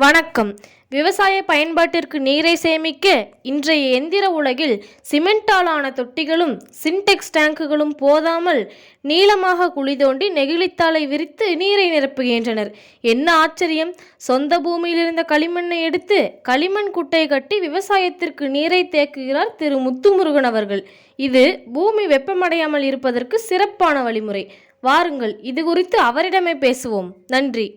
வணக்கம். விவசாய பயன்பாட்டிற்கு நீரை சேமிக்க இன்றைய எந்திர உலகில் சிமெண்டாலான தொட்டிகளும் சின்டெக்ஸ் டேங்குகளும் போதாமல் நீளமாக குழி தோண்டி நெகிழித்தாளை விரித்து நீரை நிரப்புகின்றனர். என்ன ஆச்சரியம்! சொந்த பூமியில் இருந்த களிமண்ணை எடுத்து களிமண் குட்டை கட்டி விவசாயத்திற்கு நீரை தேக்குகிறார் திரு முத்துமுருகன் அவர்கள். இது பூமி வெப்பமடையாமல் இருப்பதற்கு சிறப்பான வழிமுறை. வாருங்கள், இது குறித்து அவரிடமே பேசுவோம். நன்றி.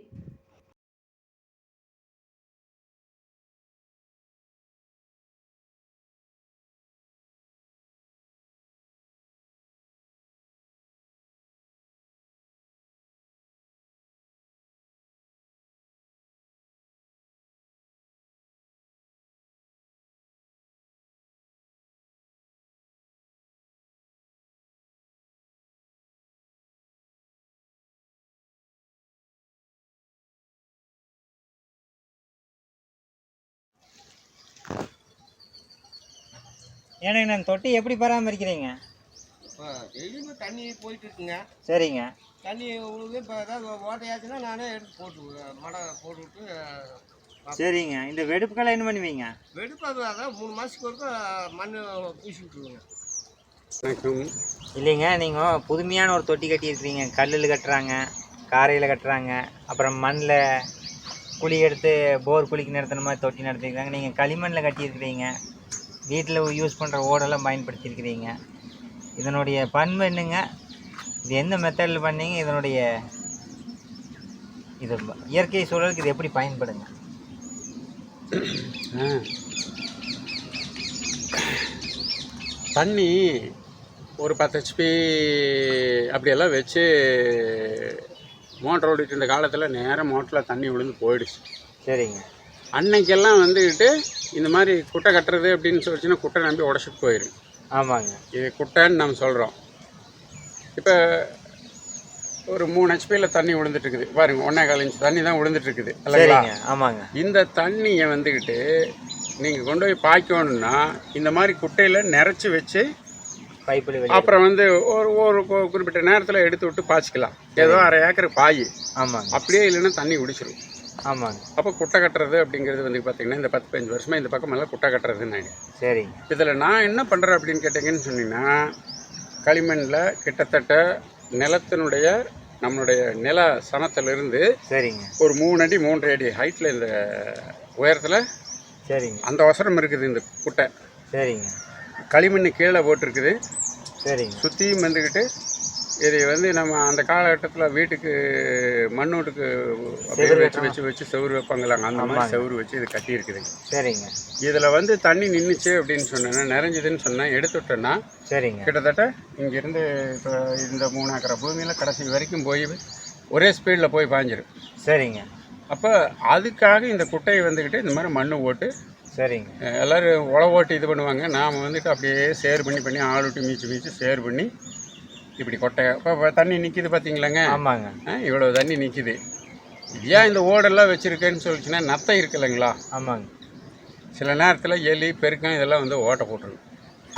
ஏன்னா நான் தொட்டி எப்படி பராமரிக்கிறீங்க? இப்போ டெய்லியுமே தண்ணி போயிட்டு இருக்குங்க. சரிங்க. தண்ணி உங்களுக்கு இப்போ ஏதாவது ஓட்டையாச்சுன்னா நானே எடுத்து போட்டு மடை போட்டுவிட்டு. சரிங்க. இந்த வெடுப்புக்கெல்லாம் என்ன பண்ணுவீங்க? வெடுப்பு அதான் 3 மாதத்துக்கு ஒருக்கா மண் பூசி விட்டுருவோங்க. இல்லைங்க, நீங்கள் புதுமையான ஒரு தொட்டி கட்டியிருக்கிறீங்க. கல்லில் கட்டுறாங்க, காரையில் கட்டுறாங்க, அப்புறம் மண்ணில் குழி எடுத்து போர் குழிக்கு நடத்துன மாதிரி தொட்டி நடத்திருக்காங்க. நீங்கள் களிமண்ணில் கட்டியிருக்கிறீங்க, வீட்டில் யூஸ் பண்ணுற ஓடெல்லாம் பயன்படுத்தியிருக்கிறீங்க. இதனுடைய பண்பு என்னங்க? இது எந்த மெத்தடில் பண்ணீங்க? இதனுடைய இது இயற்கை சூழலுக்கு இது எப்படி பயன்படுங்க? தண்ணி ஒரு 10 HP அப்படியெல்லாம் வச்சு மோட்டர் ஓடிட்டு இருந்த காலத்தில் நேராக மோட்டரில் தண்ணி விழுந்து போயிடுச்சு. சரிங்க. அன்னைக்கெல்லாம் வந்துக்கிட்டு இந்த மாதிரி குட்டை கட்டுறது அப்படின்னு சொல்லிச்சுன்னா குட்டை நம்பி உடச்சிட்டு போயிடும். ஆமாங்க. இது குட்டைன்னு நம்ம சொல்கிறோம். இப்போ ஒரு 3 HPயில் தண்ணி விழுந்துட்டுருக்குது பாருங்க. 1.25 இன்ச் தண்ணி தான் விழுந்துட்டுருக்குது இல்லைங்களா? ஆமாங்க. இந்த தண்ணியை வந்துக்கிட்டு நீங்கள் கொண்டு போய் பாய்க்கணுன்னா இந்த மாதிரி குட்டையில் நிறச்சி வச்சு பைப்பில் அப்புறம் வந்து ஒரு குறிப்பிட்ட நேரத்தில் எடுத்து விட்டு பாய்ச்சிக்கலாம். ஏதோ 1/2 ஏக்கர் பாய். ஆமாங்க. அப்படியே இல்லைன்னா தண்ணி குடிச்சிடும். ஆமாங்க. அப்போ குட்டை கட்டுறது அப்படிங்கிறது வந்து பார்த்தீங்கன்னா இந்த 10-15 வருஷமாக இந்த பக்கம் எல்லாம் குட்டை கட்டுறதுன்னு. சரிங்க. இதில் நான் என்ன பண்ணுறேன் அப்படின்னு கேட்டிங்கன்னு சொன்னீங்கன்னா, களிமண்ணில் கிட்டத்தட்ட நிலத்தினுடைய நம்மளுடைய நில சனத்திலிருந்து சரிங்க ஒரு 3 அடி 3.5 அடி ஹைட்டில் இந்த உயரத்தில் சரிங்க அந்த அவசரம் இருக்குது. இந்த குட்டை சரிங்க களிமண் கீழே போட்டிருக்குது. சரிங்க. சுற்றியும் வந்துக்கிட்டு இதை வந்து நம்ம அந்த காலகட்டத்தில் வீட்டுக்கு மண்ணோட்டுக்கு அப்படியே வச்சு செவுறு வைப்பாங்களாங்க. அந்த மாதிரி செவுறு வச்சு இது கட்டியிருக்குது. சரிங்க. இதில் வந்து தண்ணி நின்றுச்சு அப்படின்னு சொன்னேன்னா, நிறைஞ்சதுன்னு சொன்னால் எடுத்துட்டோன்னா சரிங்க கிட்டத்தட்ட இங்கேருந்து இப்போ இந்த 3 ஏக்கரை பூமியில் கடைசி வரைக்கும் போய் ஒரே ஸ்பீடில் போய் பாஞ்சிடும். சரிங்க. அப்போ அதுக்காக இந்த குட்டையை வந்துக்கிட்டு இந்த மாதிரி மண் ஓட்டு சரிங்க எல்லோரும் உழவு ஓட்டி இது பண்ணுவாங்க. நாம் வந்துட்டு அப்படியே சேர் பண்ணி ஆள் விட்டு மீச்சு சேர் பண்ணி இப்படி கொட்டை இப்போ தண்ணி நிற்கிது பார்த்தீங்களாங்க? ஆமாங்க. இவ்வளோ தண்ணி நிற்கிது. ஏன் இந்த ஓடெல்லாம் வச்சுருக்கேன்னு சொல்லிச்சுன்னா, நத்தை இருக்கு இல்லைங்களா? ஆமாங்க. சில நேரத்தில் எலி பெருக்கம் இதெல்லாம் வந்து ஓட்டை போட்டுருங்க.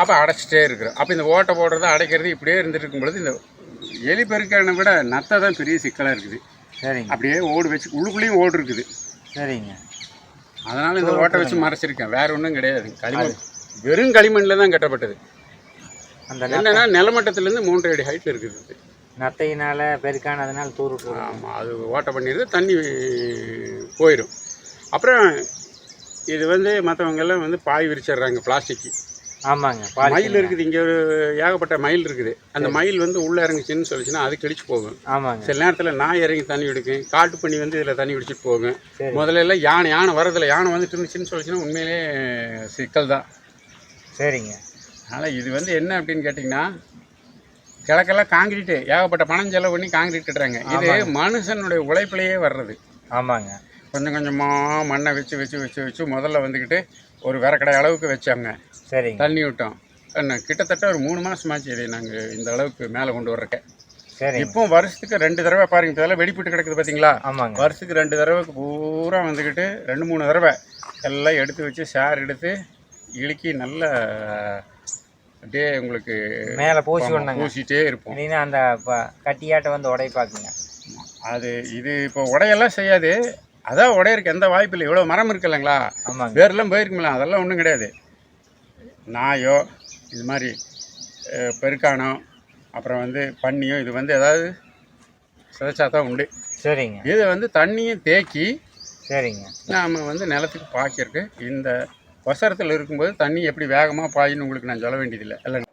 அப்போ அடைச்சிட்டே இருக்கிறோம். அப்போ இந்த ஓட்டை போடுறது அடைக்கிறது இப்படியே இருந்துட்டு இருக்கும் பொழுது இந்த எலி பெருக்கான விட நத்தை தான் பெரிய சிக்கலாக இருக்குது. சரிங்க. அப்படியே ஓடு வச்சு உள்ளுக்குள்ளேயும் ஓடு இருக்குது. சரிங்க. அதனால் இந்த ஓட்டை வச்சு மறைச்சிருக்கேன். வேறு ஒன்றும் கிடையாது. களிமண் வெறும் களிமண்ணில் தான் கட்டப்பட்டது. அந்த என்னன்னா நிலமட்டத்திலேருந்து 3 அடி ஹைட்டில் இருக்குது. நத்தையினால் பெருக்கானதுனால தூரு. ஆமாம், அது ஓட்டை பண்ணிடுது, தண்ணி போயிடும். அப்புறம் இது வந்து மற்றவங்கெல்லாம் வந்து பாய் விரிச்சிடுறாங்க பிளாஸ்டிக்கு. ஆமாங்க. மயில் இருக்குது, இங்கே ஒரு ஏகப்பட்ட மயில் இருக்குது. அந்த மயில் வந்து உள்ளே இறங்குச்சின்னு சொல்லிச்சுன்னா அது கிழிச்சு போகும். ஆமாங்க. சில நேரத்தில் நாய் இறங்கி தண்ணி குடிக்கும், காட்டு பண்ணி வந்து இதில் தண்ணி குடிச்சிட்டு போகும். முதல்ல எல்லாம் யானை வரதில்லை. யானை வந்துட்டு இருந்துச்சுன்னு சொல்லிச்சுன்னா உண்மையிலே சிக்கல் தான். சரிங்க. அதனால் இது வந்து என்ன அப்படின்னு கேட்டிங்கன்னா, கிழக்கெல்லாம் காங்கிரீட்டு ஏகப்பட்ட பணம் செலவு பண்ணி காங்கிரீட் கட்டுறாங்க. இது மனுஷனுடைய உழைப்பிலேயே வர்றது. ஆமாங்க. கொஞ்சம் கொஞ்சமாக மண்ணை வச்சு முதல்ல வந்துக்கிட்டு ஒரு விறக்கடை அளவுக்கு வச்சாங்க. சரி. தண்ணி விட்டோம். கிட்டத்தட்ட ஒரு 3 மாதமாச்சு இதை நாங்கள் இந்த அளவுக்கு மேலே கொண்டு வர்றக்க. சரி. இப்போ வருஷத்துக்கு 2 தடவை பாருங்க. இதெல்லாம் வெடிப்பிட்டு கிடக்குது பார்த்தீங்களா? ஆமாங்க. வருஷத்துக்கு 2 தடவைக்கு பூரா வந்துக்கிட்டு 2-3 தடவை எல்லாம் எடுத்து வச்சு சேர் எடுத்து இழுக்கி நல்ல அப்படியே உங்களுக்கு மேலே பூசிட்டே இருப்போம். அந்த கட்டியாட்டை வந்து உடைப்பாக்குங்க. அது இது இப்போ உடையெல்லாம் செய்யாது. அதான் உடையறக்கு எந்த வாய்ப்பு இல்லை. இவ்வளோ மரம் இருக்கு இல்லைங்களா, ஆமாங்க. வேர்லாம் போயிருக்குங்களா, அதெல்லாம் ஒன்றும் கிடையாது. நாயோ இது மாதிரி பெருக்கானோ அப்புறம் வந்து பன்னியோ இது வந்து ஏதாவது சிதைச்சா தான் உண்டு. சரிங்க இதை வந்து தண்ணியும் தேக்கி சரிங்க. நாம் வந்து நிலத்துக்கு பாய்க்கிறதுக்கு இந்த வசரத்தில் இருக்கும்போது தண்ணி எப்படி வேகமாக பாயின்னு உங்களுக்கு நான் சொல்ல வேண்டியதில்லை. எல்லாம்